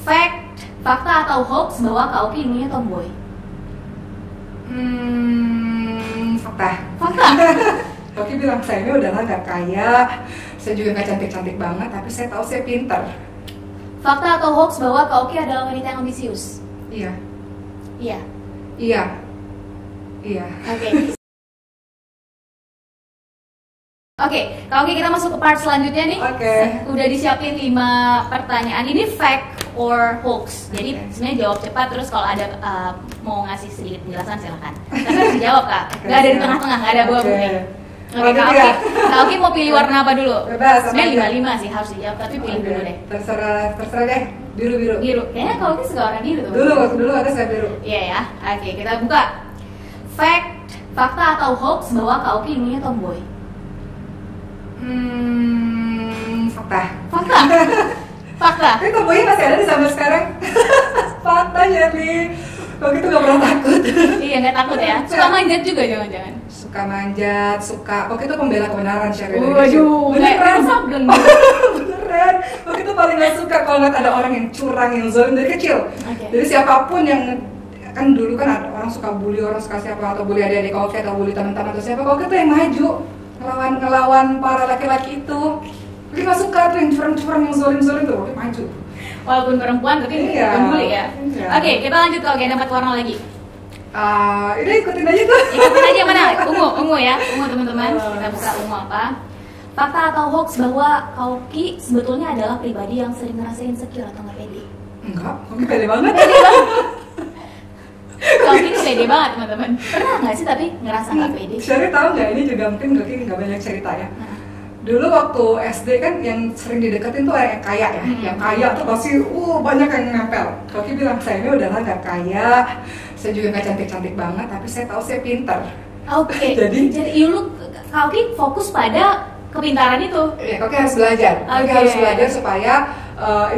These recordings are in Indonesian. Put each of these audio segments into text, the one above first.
fakta atau hoax bahwa Kak Oki dulunya tomboy? Fakta. Fakta? Oki bilang saya ini udahlah nggak kaya, saya juga nggak cantik-cantik banget, tapi saya tahu saya pintar. Fakta atau hoax bahwa Kak Oki adalah wanita yang ambisius? Iya. Iya. Iya. Iya. Oke, Kak Oki, kita masuk ke part selanjutnya nih. Oke. Udah disiapin 5 pertanyaan. Ini fact or hoax. Jadi sebenarnya jawab cepat, terus kalau ada mau ngasih sedikit penjelasan silakan. Tapi harus dijawab, Kak. Nggak ada di tengah-tengah, nggak ada abu-abu nih. Oke, Kak Oki mau pilih warna apa dulu? Bebas. Sebenarnya 5 sih harus dijawab, tapi pilih dulu deh. Terserah deh. Biru. Biru. Kayaknya Kak Oki suka warna biru tuh. Dulu ada saya biru. Iya ya. Oke, kita buka. Fakta atau hoax bahwa Kak Oki dulunya tomboy? Fakta. Fakta. Fakta. Tapi tomboynya masih ada di sampai sekarang. Fakta ya nih. Kalau gitu nggak pernah takut. Iya, nggak takut ya. Suka manjat juga jangan-jangan. Suka manjat, kalau itu pembela kebenaran Sheryl. Waduh, beneran. Beneran. Beneran. Waktu itu paling nggak suka kalau ngeliat ada orang yang curang, yang zalim dari kecil. Okay. Jadi siapapun yang kan dulu kan ada orang suka bully orang suka siapa atau bully adik-adik Oki atau bully teman-teman atau siapa, Oki tuh yang maju ngelawan para laki-laki itu. Oki nggak suka tuh yang curang-curang, yang zalim-zalim tuh, Oki maju. Walaupun perempuan tapi Iya. peduli ya. Iya. Oke, kita lanjut ke agenda 4 warna lagi. Ini ikutin aja tuh. Ikutin aja mana? Ungu ya. Ungu teman-teman. Kita buka ungu apa? Fakta atau hoax bahwa Kak Oki sebetulnya adalah pribadi yang sering ngerasa insecure atau nggak pede? Enggak, Oki pede banget. Pede banget. Kak Oki ini pede banget teman-teman. Pernah nggak sih tapi ngerasa nggak pede? Sheryl tahu nggak, ini juga mungkin Oki nggak banyak cerita ya. Dulu waktu SD kan yang sering dideketin tuh orang yang kaya ya, yang kaya tuh pasti banyak yang nempel. Oki bilang saya ini udahlah nggak kaya, saya juga nggak cantik-cantik banget, tapi saya tahu saya pintar. Oke. Jadi Kak Oki fokus pada kepintaran itu. Ya, Oki harus belajar. Oki harus belajar supaya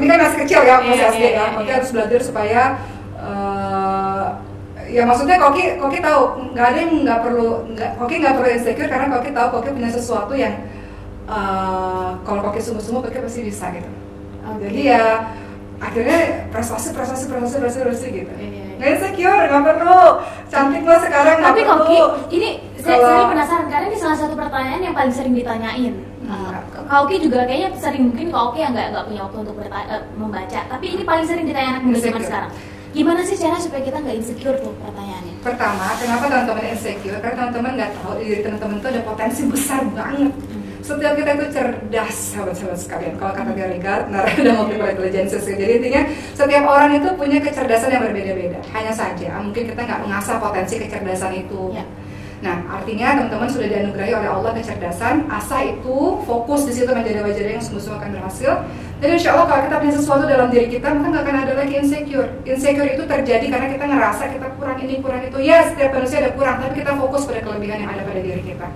ini kan masih kecil ya, masih SD ya. Oki harus belajar supaya ya maksudnya Koki tahu nggak ada yang Koki nggak perlu insecure karena Koki tahu Koki punya sesuatu yang kalau Koki sungguh-sungguh Koki pasti bisa gitu. Jadi ya akhirnya prestasi gitu. Nggak insecure, nggak perlu cantik lo sekarang. Tapi nggak perlu. Koki ini saya penasaran karena ini salah satu pertanyaan yang paling sering ditanyain. Kak Oki juga kayaknya sering, mungkin Kak Oki yang nggak punya waktu untuk membaca, tapi ini paling sering ditanyakan ke zaman sekarang. Gimana sih cara supaya kita nggak insecure tuh pertanyaannya? Pertama, kenapa teman-teman insecure? Karena teman-teman nggak tahu diri teman-teman itu ada potensi besar banget. Setiap kita itu cerdas, sahabat-sahabat sekalian. Kalau kata Gary Gardner, ada multiple intelligence. Jadi intinya setiap orang itu punya kecerdasan yang berbeda-beda. Hanya saja mungkin kita nggak mengasah potensi kecerdasan itu. Ya. Nah, artinya teman-teman sudah dianugerahi oleh Allah kecerdasan, asah itu, fokus di situ menjadi wajah yang sungguh-sungguh akan berhasil. Dan insya Allah kalau kita punya sesuatu dalam diri kita, maka nggak akan ada lagi insecure. Insecure itu terjadi karena kita ngerasa kita kurang ini, kurang itu. Ya, setiap manusia ada kurang, tapi kita fokus pada kelebihan yang ada pada diri kita.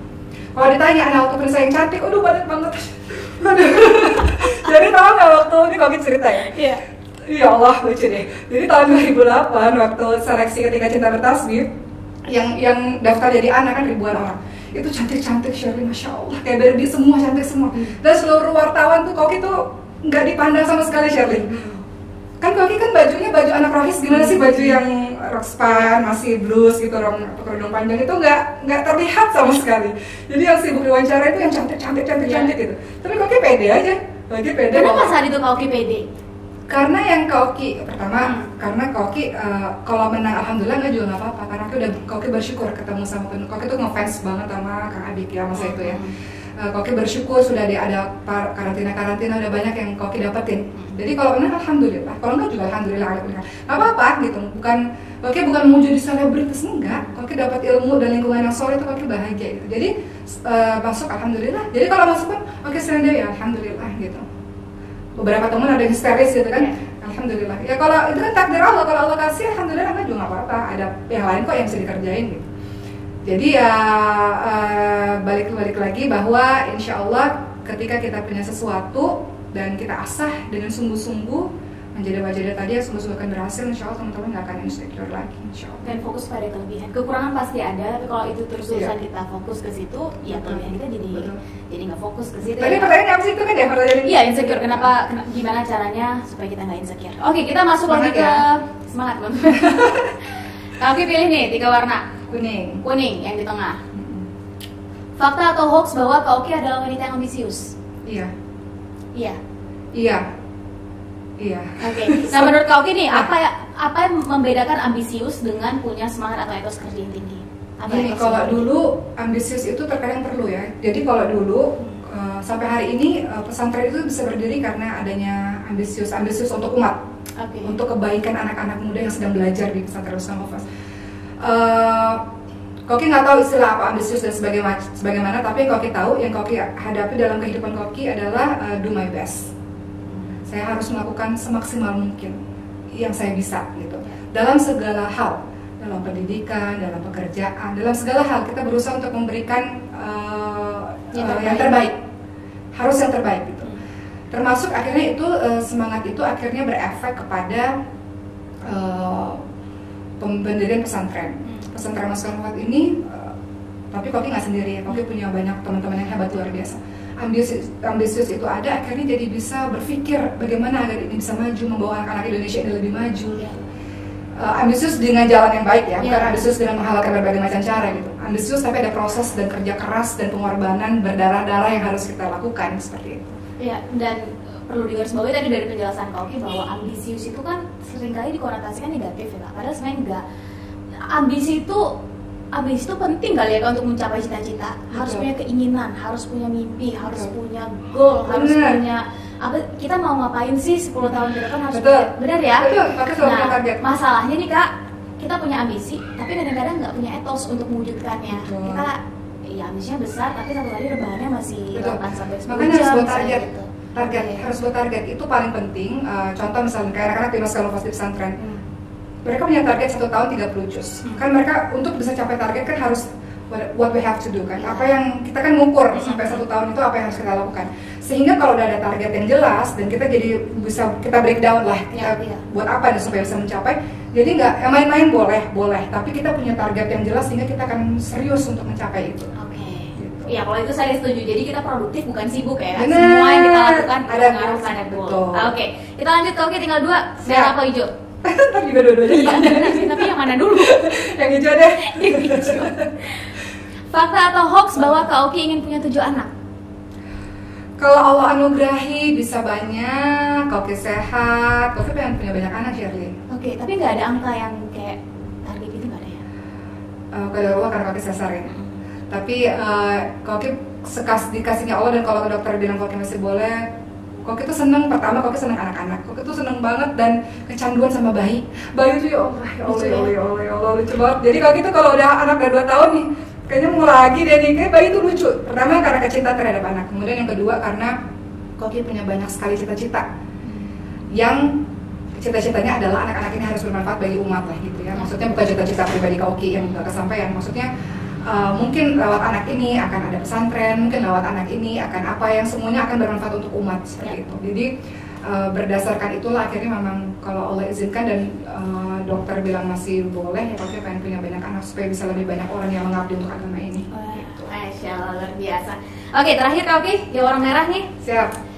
Kalau ditanya, anak waktu pernah saya yang cantik, aduh banyak banget. Jadi tahu nggak waktu, ini kalau kita cerita ya? Iya. Ya Allah, lucu deh. Jadi tahun 2008, waktu seleksi ketika cinta bertasbih, yang daftar jadi anak kan ribuan orang. Itu cantik-cantik Sheryl, Masya Allah, kayak Barbie semua, cantik semua. Dan seluruh wartawan tuh, Koki tuh nggak dipandang sama sekali Sheryl. Kan Koki kan bajunya baju anak rohis, gimana sih baju yang rockspan, masih blues gitu, kerudung panjang itu nggak terlihat sama sekali. Jadi yang sibuk diwawancara itu yang cantik gitu. Tapi Koki pede aja, Koki pede. Kenapa saat itu Kak Oki pede? Karena yang Koki pertama, karena Koki kalau menang alhamdulillah nggak juga nggak apa-apa, karena Koki bersyukur ketemu sama Koki tuh ngefans banget sama Kang Adik ya masa itu ya. Koki bersyukur sudah ada karantina udah banyak yang Koki dapetin. Jadi kalau menang alhamdulillah, kalau enggak juga alhamdulillah. Nggak apa-apa gitu, Koki bukan mau jadi selebritis, enggak. Koki dapat ilmu dan lingkungan yang solid itu Koki bahagia gitu. Jadi masuk alhamdulillah. Jadi kalau masuk pun Koki sering deh ya alhamdulillah gitu. Beberapa teman ada yang histeris gitu kan, alhamdulillah. Ya kalau itu kan takdir Allah, kalau Allah kasih alhamdulillah kan juga nggak apa-apa. Ada yang lain kok yang bisa dikerjain gitu. Jadi ya balik lagi bahwa insya Allah ketika kita punya sesuatu dan kita asah dengan sungguh-sungguh, menjadi wajah tadi yang sungguh-sungguh akan berhasil, insya Allah teman-teman nggak akan insecure lagi, insya Allah. Dan fokus pada kelebihan. Kekurangan pasti ada, tapi kalau itu terus-terusan kita fokus ke situ, ya kelebihan kita jadi nggak fokus ke situ. Tadi pertanyaan apa sih itu kan ya pertanyaan? Iya, insecure. Gimana caranya supaya kita nggak insecure? Oke, kita masuk lagi ke semangat, Bang. Kaki pilih nih 3 warna. Kuning yang di tengah. Fakta atau hoax bahwa Kak Oki adalah wanita yang ambisius? Iya. Oke. Nah, menurut Kak Oki nih, apa yang membedakan ambisius dengan punya semangat atau etos kerja yang tinggi? Kalau dulu ambisius itu terkadang perlu ya. Jadi kalau dulu sampai hari ini pesantren itu bisa berdiri karena adanya ambisius untuk umat, untuk kebaikan anak-anak muda yang sedang belajar di pesantren Ustaz Hafiz. Koki nggak tahu istilah apa ambisius dan sebagaimana, tapi Koki tahu yang Koki hadapi dalam kehidupan Koki adalah do my best. Saya harus melakukan semaksimal mungkin yang saya bisa gitu. Dalam segala hal, dalam pendidikan, dalam pekerjaan, dalam segala hal kita berusaha untuk memberikan yang terbaik. Harus yang terbaik gitu. Termasuk akhirnya itu semangat itu akhirnya berefek kepada pendirian pesantren Mas Kanwat ini, tapi Koki nggak sendiri ya, Koki punya banyak teman-teman yang hebat luar biasa. Ambisius itu ada, akhirnya jadi bisa berpikir bagaimana agar ini bisa maju, membawa anak-anak Indonesia ini lebih maju. Ambisius dengan jalan yang baik ya, bukan ambisius dengan menghalalkan berbagai macam cara gitu. Ambisius tapi ada proses dan kerja keras dan pengorbanan berdarah-darah yang harus kita lakukan seperti itu. Iya, dan perlu digarisbawahi tadi dari penjelasan Kak Oki bahwa ambisius itu kan seringkali dikonotasikan negatif ya, padahal sebenarnya enggak. Ambisi itu penting kali ya untuk mencapai cita-cita. Harus punya keinginan, harus punya mimpi, harus punya goal, harus punya kita mau ngapain sih 10 tahun ke depan harus benar ya. Nah, masalahnya nih Kak, kita punya ambisi, tapi kadang-kadang nggak punya etos untuk mewujudkannya. Kita ya ambisinya besar, tapi satu kali rebahannya masih 8 sampai 10 jam. Makanya harus buat target, harus buat target itu paling penting. Contoh misalnya kayak anak-anak di Mas Kanwat di pesantren. Mereka punya target 1 tahun 30 juz. Kan mereka untuk bisa capai target kan harus what we have to do kan. Apa yang kita kan ngukur sampai 1 tahun itu apa yang harus kita lakukan. Sehingga kalau udah ada target yang jelas dan kita jadi bisa kita breakdown lah kita buat apa nih supaya bisa mencapai. Jadi nggak main-main boleh, tapi kita punya target yang jelas sehingga kita akan serius untuk mencapai itu. Ya kalau itu saya setuju. Jadi kita produktif bukan sibuk ya. Semua yang kita lakukan harus ada goal. Oke, kita lanjut. Oke, tinggal 2. Merah apa hijau? Ntar juga dua-duanya. Iya, tapi yang mana dulu? Yang hijau deh. Fakta atau hoax bahwa Kak Oki ingin punya 7 anak? Kalau Allah anugerahi bisa banyak, Kak Oki sehat, Kak Oki pengen punya banyak anak Shirley. Oke, tapi nggak ada angka yang kayak target itu nggak ada ya? Kalau Allah karena Kak Oki sesar ya. Tapi Kak Oki dikasihnya Allah dan kalau dokter bilang Kak Oki masih boleh. Koki tuh seneng, pertama Koki seneng anak-anak. Koki tuh seneng banget dan kecanduan sama bayi. Bayi tuh ya Allah, lucu banget. Jadi Koki tuh kalau udah anak udah 2 tahun nih, kayaknya mau lagi deh nih, kayak bayi tuh lucu. Pertama karena kecintaan terhadap anak. Kemudian yang kedua karena Koki punya banyak sekali cita-cita. Yang cita-citanya adalah anak-anak ini harus bermanfaat bagi umat lah gitu ya. Maksudnya bukan cita-cita pribadi Koki yang gak kesampaian. Maksudnya mungkin lewat anak ini akan ada pesantren, mungkin lewat anak ini akan apa yang semuanya akan bermanfaat untuk umat seperti itu. Jadi berdasarkan itulah akhirnya memang kalau Allah izinkan dan dokter bilang masih boleh, ya Koki pengen punya banyak anak supaya bisa lebih banyak orang yang mengabdi untuk agama ini. Masya Allah, luar biasa. Oke, terakhir Kak Oki, yang warna merah nih. Siap.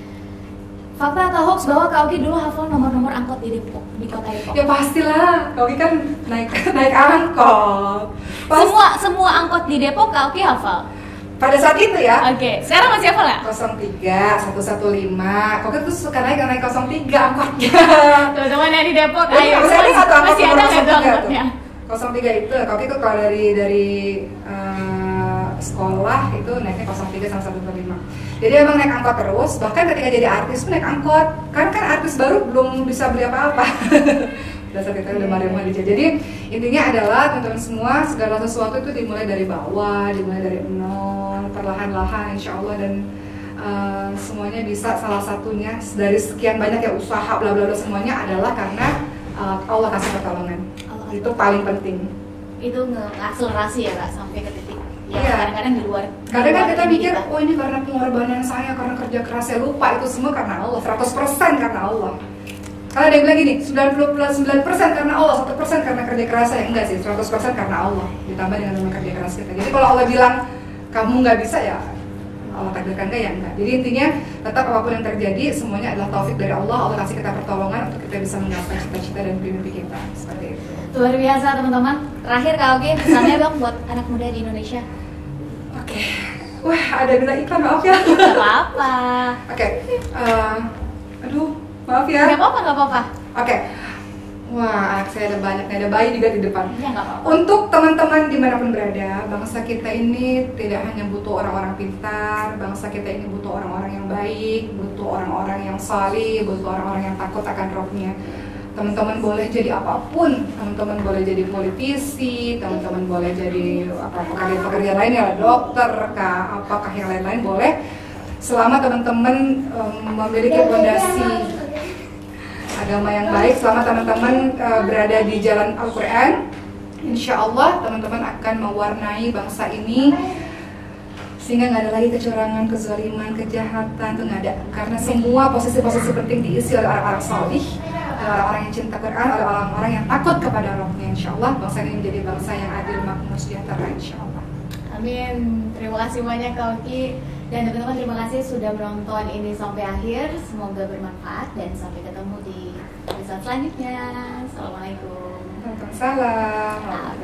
Fakta atau hoax bahwa Kak Oki dulu hafal nomor-nomor angkot di Depok, di kota Depok? Ya pastilah, Kak Oki kan naik angkot. Semua angkot di Depok Kak Oki hafal? Pada saat itu ya. Oke, sekarang masih hafal nggak? 03, 115. Kok itu suka naik 03 angkotnya. Teman-teman yang di Depok, ayo. Masih ada nggak tuh angkotnya? 03 itu, Kok itu kalau dari sekolah itu naiknya 03 sama 125. Jadi emang naik angkot terus, bahkan ketika jadi artis pun naik angkot. Kan artis baru belum bisa beli apa-apa. Dasar kita udah Mario Madija. Jadi intinya adalah teman-teman semua segala sesuatu itu dimulai dari bawah, dimulai dari nol, perlahan-lahan insya Allah dan semuanya bisa salah satunya dari sekian banyak ya usaha bla bla bla semuanya adalah karena Allah kasih pertolongan. Itu paling penting. Itu ngeakselerasi ya Kak sampai ke titik. Ya, iya. Kadang-kadang di luar. Kadang-kadang kita mikir, oh ini karena pengorbanan saya, karena kerja keras saya, lupa itu semua karena Allah, 100% karena Allah. Kalau ada yang bilang gini, 99% karena Allah, 1% karena kerja keras saya. Enggak sih, 100% karena Allah ditambah dengan memang kerja keras kita. Jadi kalau Allah bilang kamu nggak bisa, ya Allah takdirkan enggak, ya enggak. Jadi intinya tetap apapun yang terjadi semuanya adalah taufik dari Allah. Allah kasih kita pertolongan untuk kita bisa menggapai cita-cita dan mimpi kita, seperti itu. Luar biasa teman-teman. Terakhir Kak Oki, pesannya dong buat anak muda di Indonesia. Oke. Wah, ada bilang iklan, maaf ya. Gak apa-apa. Oke. Aduh, maaf ya. Gak apa-apa. Oke. Wah, anak saya ada banyak, ada bayi juga di depan. Ya gak apa-apa. Untuk teman-teman dimanapun berada, bangsa kita ini tidak hanya butuh orang-orang pintar, bangsa kita ini butuh orang-orang yang baik, butuh orang-orang yang salih, butuh orang-orang yang takut akan rohnya. Teman-teman boleh jadi apapun, teman-teman boleh jadi politisi, teman-teman boleh jadi pekerjaan lain, ya dokter, apakah yang lain-lain boleh, selama teman-teman memiliki fondasi agama yang baik, selama teman-teman berada di jalan Al-Quran, insya Allah teman-teman akan mewarnai bangsa ini sehingga nggak ada lagi kecurangan, kezaliman, kejahatan, itu nggak ada, karena semua posisi-posisi penting diisi oleh orang-orang salih, oleh orang-orang yang cinta Quran, oleh orang-orang yang takut kepada Rabbnya. Insya Allah bangsa ini menjadi bangsa yang adil, makmur, sejahtera, insya Allah. Amin. Terima kasih banyak Kak Oki. Dan teman-teman terima kasih sudah menonton ini sampai akhir. Semoga bermanfaat dan sampai ketemu di episode selanjutnya. Assalamualaikum. Waalaikumsalam.